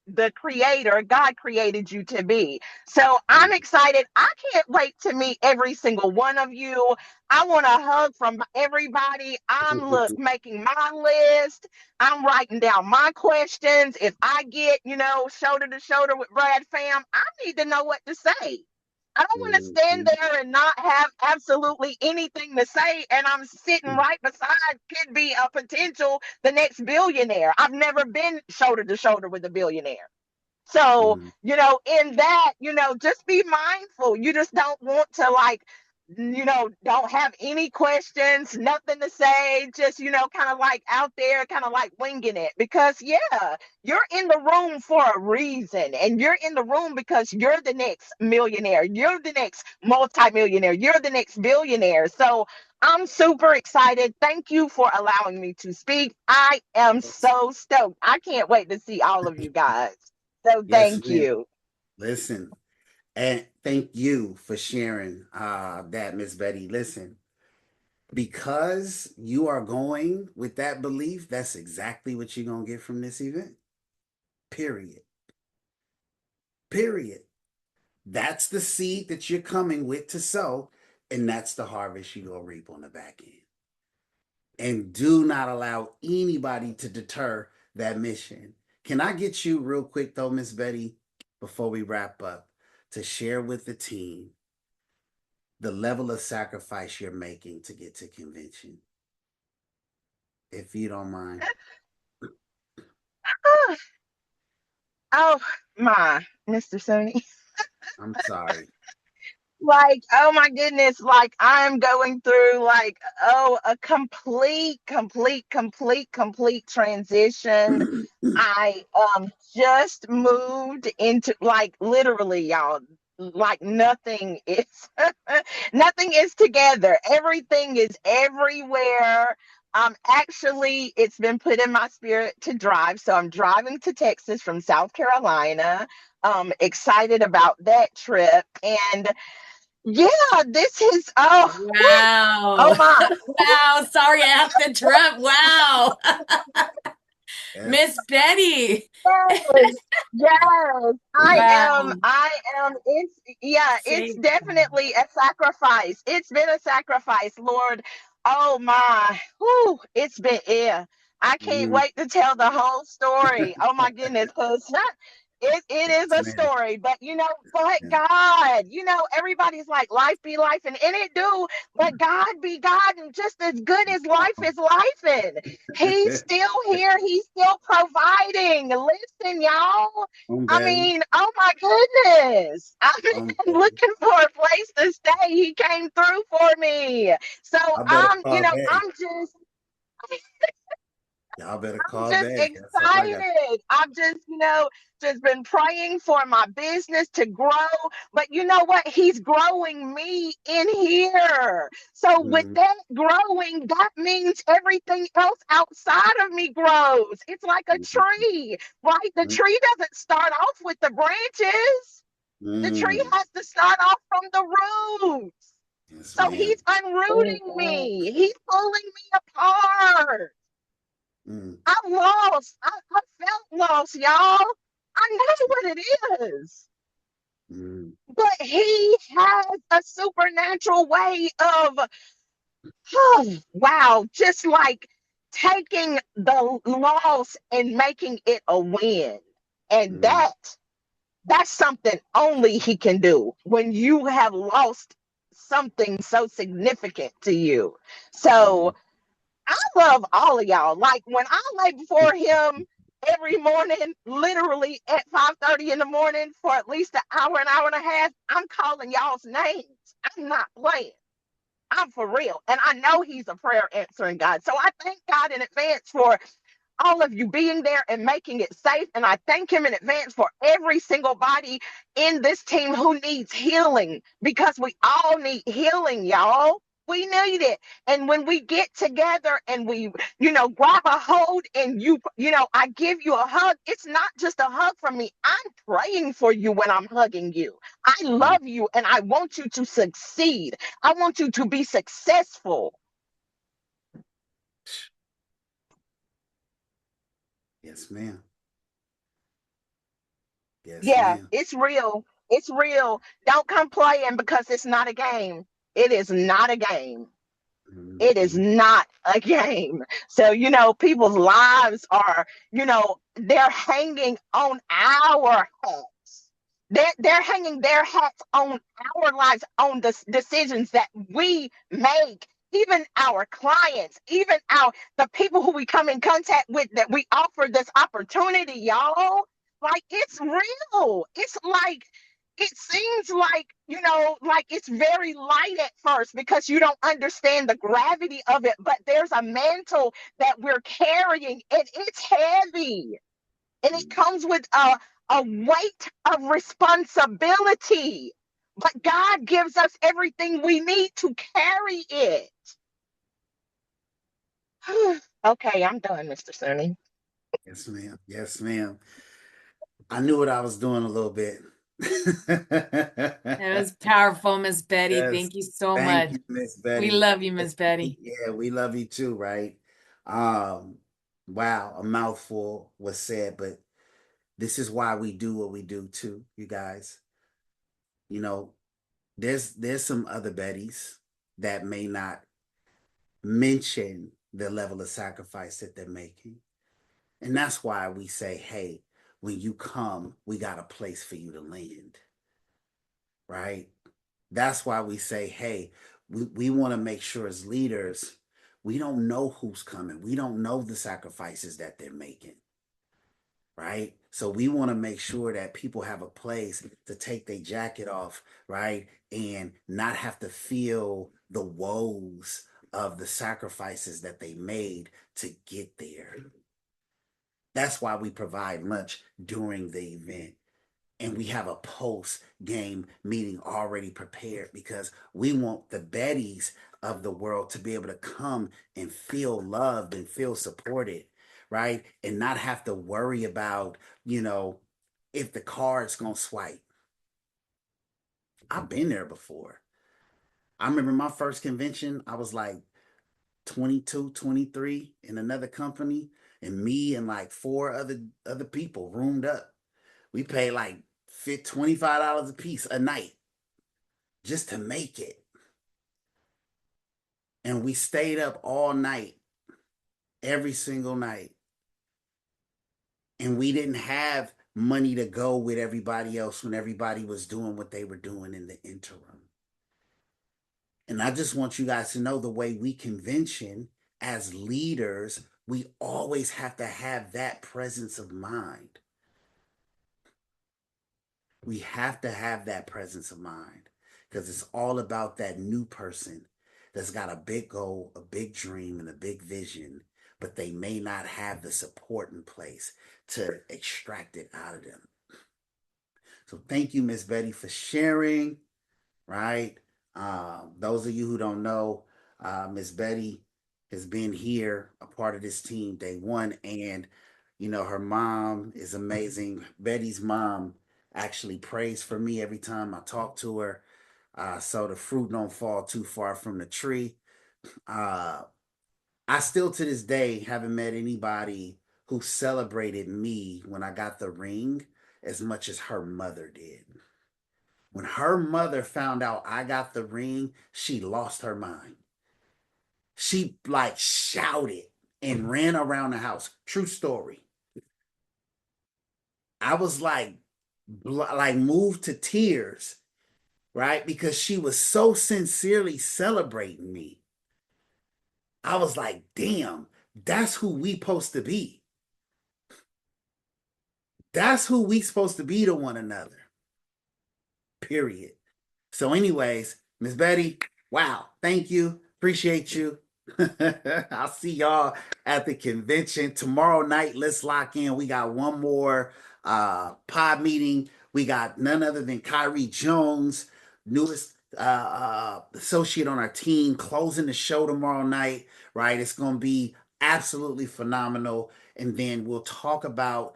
S5: the creator God created you to be. So I'm
S1: mm.
S5: excited. I can't wait to meet every single one of you. I want a hug from everybody. I'm making my list. I'm writing down my questions. If I get, shoulder to shoulder with Brad Fam, I need to know what to say. I don't want to stand
S1: Mhm.
S5: there and not have absolutely anything to say. And I'm sitting
S1: Mm,
S5: right beside, could be a potential, the next billionaire. I've never been shoulder to shoulder with a billionaire. So,
S1: Mm.
S5: in that, just be mindful. You just don't want to, like, don't have any questions, nothing to say, just, kind of like out there, kind of like winging it. Because, yeah, you're in the room for a reason. And you're in the room because you're the next millionaire. You're the next multimillionaire. You're the next billionaire. So I'm super excited. Thank you for allowing me to speak. I am so stoked. I can't wait to see all of you guys. So
S1: Yes,
S5: thank
S1: ma'am.
S5: you.
S1: Listen, and thank you for sharing that, Miss Betty. Listen, because you are going with that belief, that's exactly what you're gonna get from this event. Period. Period. That's the seed that you're coming with to sow, and that's the harvest you're gonna reap on the back end. And do not allow anybody to deter that mission. Can I get you real quick though, Miss Betty, before we wrap up, to share with the team the level of sacrifice you're making to get to convention, if you don't mind?
S5: Oh my, Mr. Sony.
S1: I'm sorry.
S5: Like, oh my goodness, like I'm going through like, a complete transition. I just moved into, like, literally, y'all, like nothing is nothing is together. Everything is everywhere. Actually, it's been put in my spirit to drive. So I'm driving to Texas from South Carolina. Excited about that trip. And yeah, this is, oh
S3: Wow.
S5: my.
S3: Wow. Sorry, I have to interrupt. Wow.
S1: Yes.
S3: Miss Betty.
S5: Yes, yes.
S3: Wow.
S5: It's
S3: Say,
S5: definitely a sacrifice. It's been a sacrifice, Lord. Oh my, whew, it's been, yeah. I can't
S1: Mm,
S5: wait to tell the whole story. Oh my goodness, because it is
S1: yes,
S5: a
S1: ma'am.
S5: story, but
S1: Yeah.
S5: God, everybody's like, life be life, and it do, but God be God, and just as good as life is life, and He's still here. He's still providing. Listen, y'all.
S1: I'm
S5: I
S1: Betty.
S5: mean, oh my goodness. I've
S1: I'm
S5: been
S1: Betty.
S5: looking for a place to stay. He came through for me. So
S1: I better call back. Y'all better
S5: I'm
S1: call
S5: just
S1: back. That's all I got.
S5: excited. I've just been praying for my business to grow. But you know what? He's growing me in here. So with
S1: Mm,
S5: that growing, that means everything else outside of me grows. It's like a
S1: mm,
S5: tree, right? The
S1: mm,
S5: tree doesn't start off with the branches. The tree
S1: mm.
S5: has to start off from the roots.
S1: Yes,
S5: So he's
S1: ma'am.
S5: unrooting me. He's pulling me apart.
S1: Mm,
S5: I'm lost. I felt lost, y'all. I know what it is.
S1: mm,
S5: But he has a supernatural way of, wow, just like taking the loss and making it a win. And
S1: mm,
S5: that's something only he can do when you have lost something so significant to you.
S1: mm,
S5: So I love all of y'all. Like when I lay before him every morning, literally at 5:30 in the morning for at least an hour and a half, I'm calling y'all's names. I'm not playing. I'm for real. And I know he's a prayer answering God. So I thank God in advance for all of you being there and making it safe. And I thank him in advance for every single body in this team who needs healing, because we all need healing, y'all. We need it. And when we get together and we, grab a hold and I give you a hug, it's not just a hug from me. I'm praying for you when I'm hugging you. I
S1: mm.
S5: love you and I want you to succeed. I want you to be successful.
S1: Yes, ma'am. Yes,
S5: Yeah,
S1: ma'am.
S5: it's real. It's real. Don't come playing because it's not a game. It is not a game. It is
S1: Mhm.
S5: not a game. So, people's lives are, they're hanging on our hats. They're hanging their hats on our lives, on the decisions that we make. Even our clients, even the people who we come in contact with, that we offer this opportunity, y'all. Like it's real. It's like it seems like, like it's very light at first because you don't understand the gravity of it, but there's a mantle that we're carrying and it's heavy. And it comes with a weight of responsibility. But God gives us everything we need to carry it. Okay, I'm done, Mr. Sunny.
S1: Yes, ma'am. Yes, ma'am. I knew what I was doing a little bit.
S3: That was powerful, Miss Betty.
S1: Yes.
S3: Thank you so
S1: Thank
S3: much.
S1: you, Miss
S3: We
S1: Betty.
S3: love you, Miss Betty.
S1: Yeah, we love you too, right? Um, wow, a mouthful was said, but this is why we do what we do too, you guys. You know, there's some other Bettys that may not mention the level of sacrifice that they're making. And that's why we say, hey, when you come, we got a place for you to land, right? That's why we say, hey, we want to make sure as leaders, we don't know who's coming. We don't know the sacrifices that they're making, right? So we want to make sure that people have a place to take their jacket off, right? And not have to feel the woes of the sacrifices that they made to get there. That's why we provide lunch during the event. And we have a post game meeting already prepared because we want the Bettys of the world to be able to come and feel loved and feel supported, right? And not have to worry about, if the card's going to swipe. I've been there before. I remember my first convention, I was like 22, 23 in another company, and me and like four other people roomed up. We paid like $25 a piece a night just to make it. And we stayed up all night, every single night. And we didn't have money to go with everybody else when everybody was doing what they were doing in the interim. And I just want you guys to know the way we convention as leaders, we always have to have that presence of mind. We have to have that presence of mind because it's all about that new person that's got a big goal, a big dream, and a big vision, but they may not have the support in place to extract it out of them. So thank you, Miss Betty, for sharing, right? Those of you who don't know, Miss Betty has been here, a part of this team day one, and her mom is amazing. Betty's mom actually prays for me every time I talk to her, so the fruit don't fall too far from the tree. Uh, I still to this day haven't met anybody who celebrated me when I got the ring as much as her mother did. When her mother found out I got the ring, she lost her mind. She like shouted and ran around the house. True story. I was like moved to tears, right? Because she was so sincerely celebrating me. I was like, damn, that's who we supposed to be. That's who we supposed to be to one another. Period. So, anyways, Miss Betty, wow, thank you. Appreciate you. I'll see y'all at the convention tomorrow night. Let's lock in. We got one more pod meeting. We got none other than Kyrie Jones, newest associate on our team, closing the show tomorrow night. Right, it's gonna be absolutely phenomenal. And then we'll talk about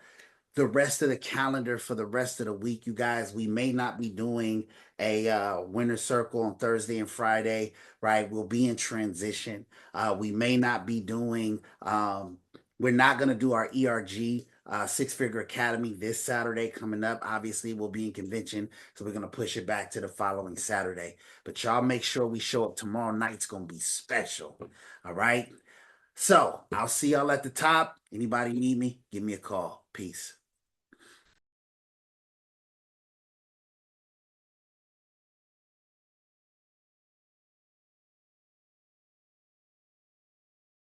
S1: the rest of the calendar for the rest of the week, you guys. We may not be doing a winter circle on Thursday and Friday, right? We'll be in transition. We may not be doing, we're not going to do our ERG Six Figure Academy this Saturday coming up. Obviously, we'll be in convention, so we're going to push it back to the following Saturday. But y'all make sure we show up tomorrow night. It's going to be special. All right. So I'll see y'all at the top. Anybody need me? Give me a call. Peace.